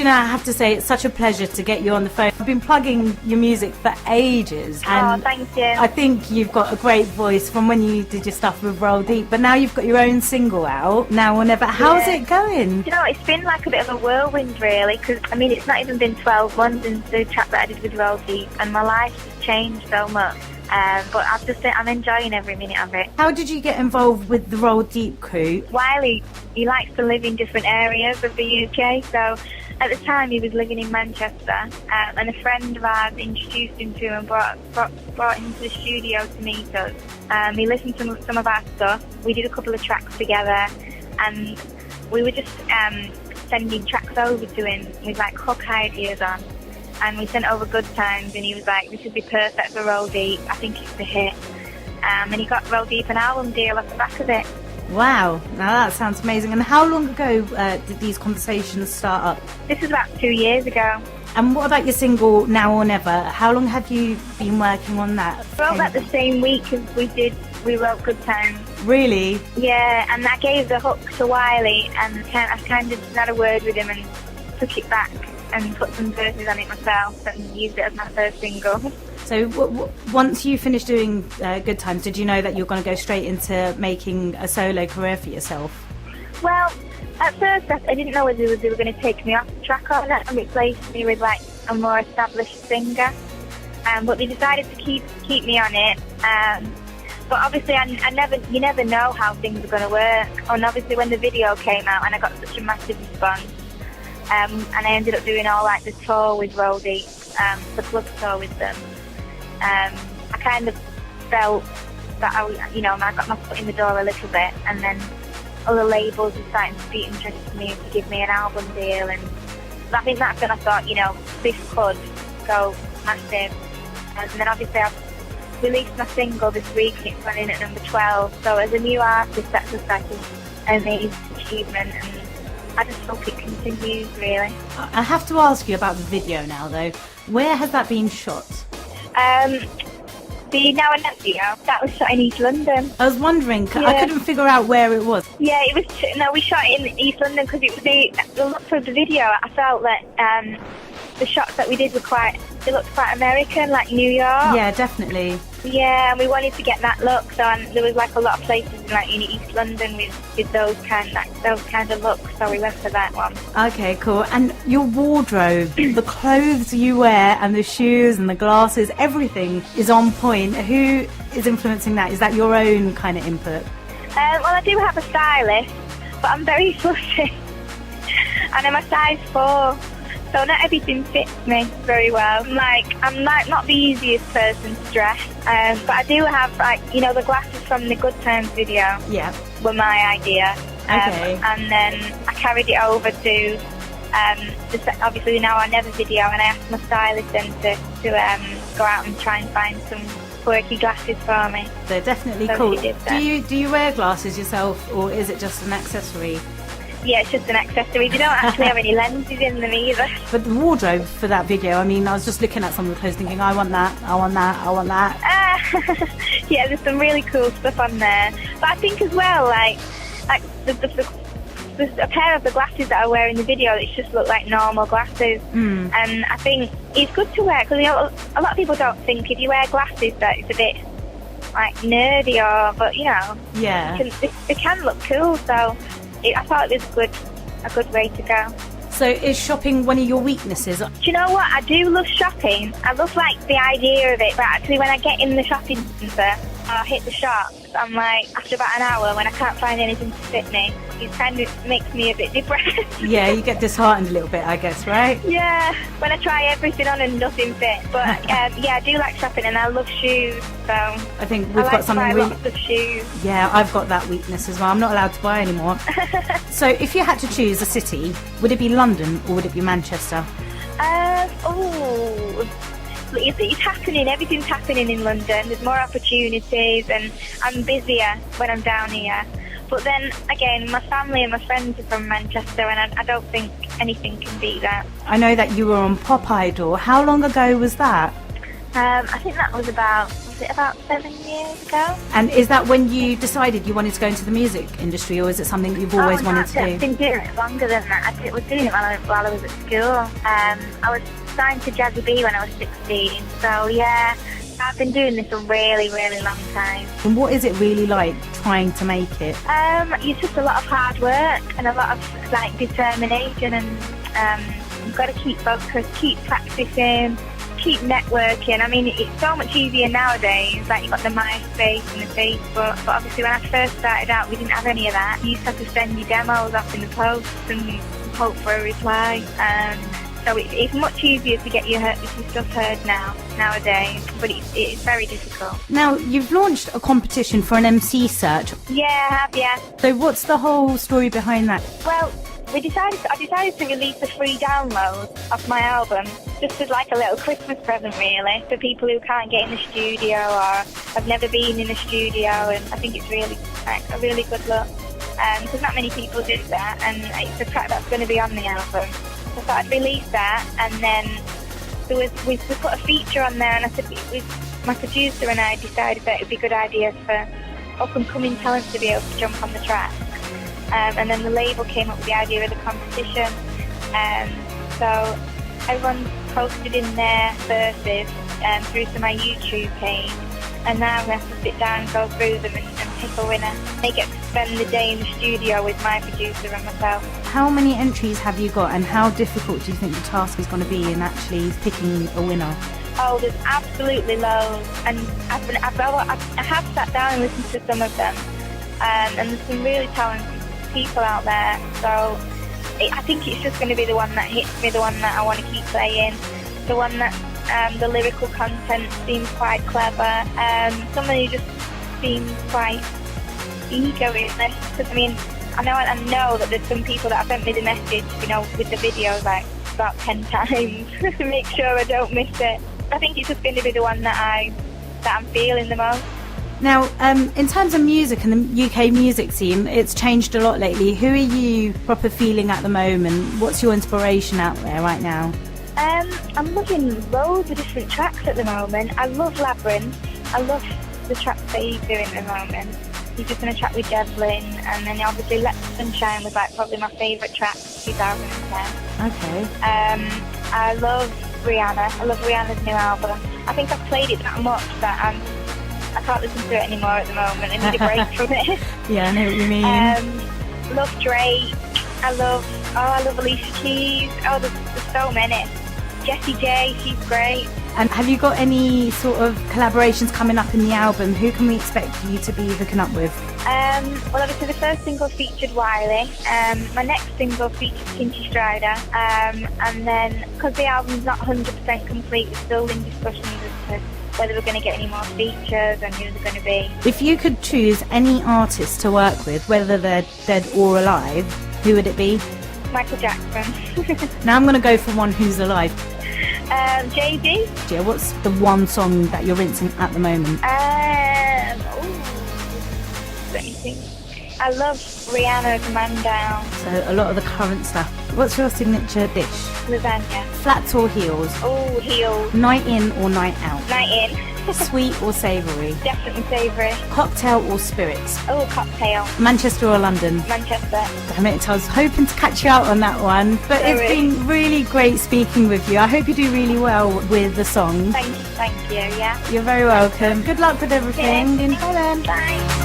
Do you know, I have to say, it's such a pleasure to get you on the phone. I've been plugging your music for ages. And thank you. I think you've got a great voice from when you did your stuff with Roll Deep, but now you've got your own single out, Now or Never. How's it going? You know, it's been like a bit of a whirlwind, really, because, I mean, it's not even been 12 months since the track that I did with Roll Deep, and my life has changed so much. But I'm enjoying every minute of it. How did you get involved with the Roll Deep crew? Wiley, he likes to live in different areas of the UK, so at the time he was living in Manchester, and a friend of ours introduced him to him and brought him to the studio to meet us. He listened to some of our stuff. We did a couple of tracks together, and we were just sending tracks over to him with like hook ideas on. And we sent over Good Times, and he was like, this would be perfect for Roll Deep. I think it's a hit. And he got Roll Deep an album deal off the back of it. Wow, now that sounds amazing. And how long ago did these conversations start up? This was about 2 years ago. And what about your single, Now or Never? How long have you been working on that? We wrote that the same week as we wrote Good Times. Really? Yeah, and I gave the hook to Wiley, and I kind of had a word with him and took it back and put some verses on it myself and used it as my first single. So once you finished doing Good Times, did you know that you were going to go straight into making a solo career for yourself? Well, at first I didn't know whether they were going to take me off the track or not and replace me with like a more established singer. But they decided to keep me on it. But obviously you never know how things are going to work. And obviously when the video came out and I got such a massive response, and I ended up doing all like the tour with Roll Deep, the club tour with them. I kind of felt that I got my foot in the door a little bit, and then other labels were starting to be interested in me to give me an album deal, and I think that's when I thought, this could go massive. And then obviously I've released my single this week, and it's running at number 12. So as a new artist, that's just like an amazing achievement, and I just hope it continues, really. I have to ask you about the video now, though. Where has that been shot? The Now and Never video, that was shot in East London. I was wondering, I couldn't figure out where it was. Yeah, we shot it in East London because it was the look for the video. I felt that the shots that we did looked quite American, like New York. Yeah, definitely. Yeah, and we wanted to get that look, so there was like a lot of places in East London with those kind of looks, so we went for that one. Okay, cool. And your wardrobe, the clothes you wear, and the shoes and the glasses, everything is on point. Who is influencing that? Is that your own kind of input? Well, I do have a stylist, but I'm very fussy, and I'm a size 4. So not everything fits me very well. I'm not the easiest person to dress, but I do have the glasses from the Good Times video. Yeah. Were my idea. Okay. And then I carried it over to obviously the Now or Never video, and I asked my stylist then to go out and try and find some quirky glasses for me. They're definitely so cool. She did that. Do you wear glasses yourself, or is it just an accessory? Yeah, it's just an accessory. They don't actually have any lenses in them either. But the wardrobe for that video, I mean, I was just looking at some of the clothes thinking, I want that, I want that, I want that. Yeah, there's some really cool stuff on there. But I think as well, like a pair of the glasses that I wear in the video, it just look like normal glasses. And I think it's good to wear, because a lot of people don't think if you wear glasses that it's a bit like nerdy, but yeah, it can look cool. So I thought it was a good way to go. So is shopping one of your weaknesses? Do you know what? I do love shopping. I love the idea of it, but actually when I get in the shopping centre, I hit the shops, I'm like, after about an hour, when I can't find anything to fit me, it kind of makes me a bit depressed. Yeah, you get disheartened a little bit, I guess, right? Yeah, when I try everything on and nothing fits. But I do like shopping, and I love shoes, so I think we've got something really. Lots of shoes. Yeah, I've got that weakness as well. I'm not allowed to buy anymore. So if you had to choose a city, would it be London or would it be Manchester? It's happening. Everything's happening in London. There's more opportunities, and I'm busier when I'm down here. But then again, my family and my friends are from Manchester, and I don't think anything can beat that. I know that you were on Pop Idol. How long ago was that? I think that was about 7 years ago? And is that when you decided you wanted to go into the music industry, or is it something you've always wanted to do? I've been doing it longer than that. I was doing it while I was at school. I was signed to Jazzy B when I was 16, so yeah, I've been doing this a really, really long time. And what is it really like trying to make it? It's just a lot of hard work and a lot of like determination, and you've got to keep focused, keep practicing, keep networking. I mean, it's so much easier nowadays. Like, you've got the MySpace and the Facebook, but obviously when I first started out, we didn't have any of that. You used to have to send your demos off in the post and hope for a reply. So it's much easier to get your stuff heard nowadays, but it's very difficult. Now, you've launched a competition for an MC search. Yeah, I have, yeah. So what's the whole story behind that? Well, I decided to release a free download of my album, just as like a little Christmas present, really, for people who can't get in the studio or have never been in a studio. And I think it's really like a really good look, because not many people do that, and it's a track that's going to be on the album. So I thought I'd release that, and then we put a feature on there, and I said my producer and I decided that it would be a good idea for up-and-coming talent to be able to jump on the track. And then the label came up with the idea of the competition. So everyone posted in their verses through to my YouTube page, and now I'm going to have to sit down and go through them and pick a winner. They get to spend the day in the studio with my producer and myself. How many entries have you got, and how difficult do you think the task is going to be in actually picking a winner? Oh, there's absolutely loads, and I have sat down and listened to some of them, and there's some really talented people out there. So I think it's just going to be the one that hits me, the one that I want to keep playing, the one that the lyrical content seems quite clever, someone who just seems quite eager with this. Because I mean, I know that there's some people that have sent me the message, with the videos like about 10 times to make sure I don't miss it. I think it's just going to be the one that I'm feeling the most. Now, in terms of music and the UK music scene, it's changed a lot lately. Who are you proper feeling at the moment? What's your inspiration out there right now? I'm loving loads of different tracks at the moment. I love Labyrinth. I love the tracks that he's doing at the moment. He's just done a track with Devlin, and then obviously Let the Sunshine was like probably my favourite track of 2010. Okay. I love Rihanna. I love Rihanna's new album. I think I've played it that much that I can't listen to it anymore at the moment. I need a break from it. Yeah, I know what you mean. Love Drake. I love Alicia Keys. Oh, there's so many. Jessie J, she's great. And have you got any sort of collaborations coming up in the album? Who can we expect you to be hooking up with? Well, obviously the first single featured Wiley. My next single featured Kinty Strider. And then, because the album's not 100% complete, we're still in discussions as to whether we're going to get any more features and who they're going to be. If you could choose any artist to work with, whether they're dead or alive, who would it be? Michael Jackson. Now I'm going to go for one who's alive. Jay-Z. Yeah, what's the one song that you're rinsing at the moment? Let me think. I love Rihanna's Man Down. So a lot of the current stuff. What's your signature dish? Lasagna. Flats or heels? Oh, heels. Night in or night out? Night in. Sweet or savoury? Definitely savoury. Cocktail or spirits? Oh, cocktail. Manchester or London? Manchester. Damn it, I was hoping to catch you out on that one. But it's been really great speaking with you. I hope you do really well with the song. Thank you, yeah. You're very welcome. Good luck with everything. Yeah. Bye then. Bye.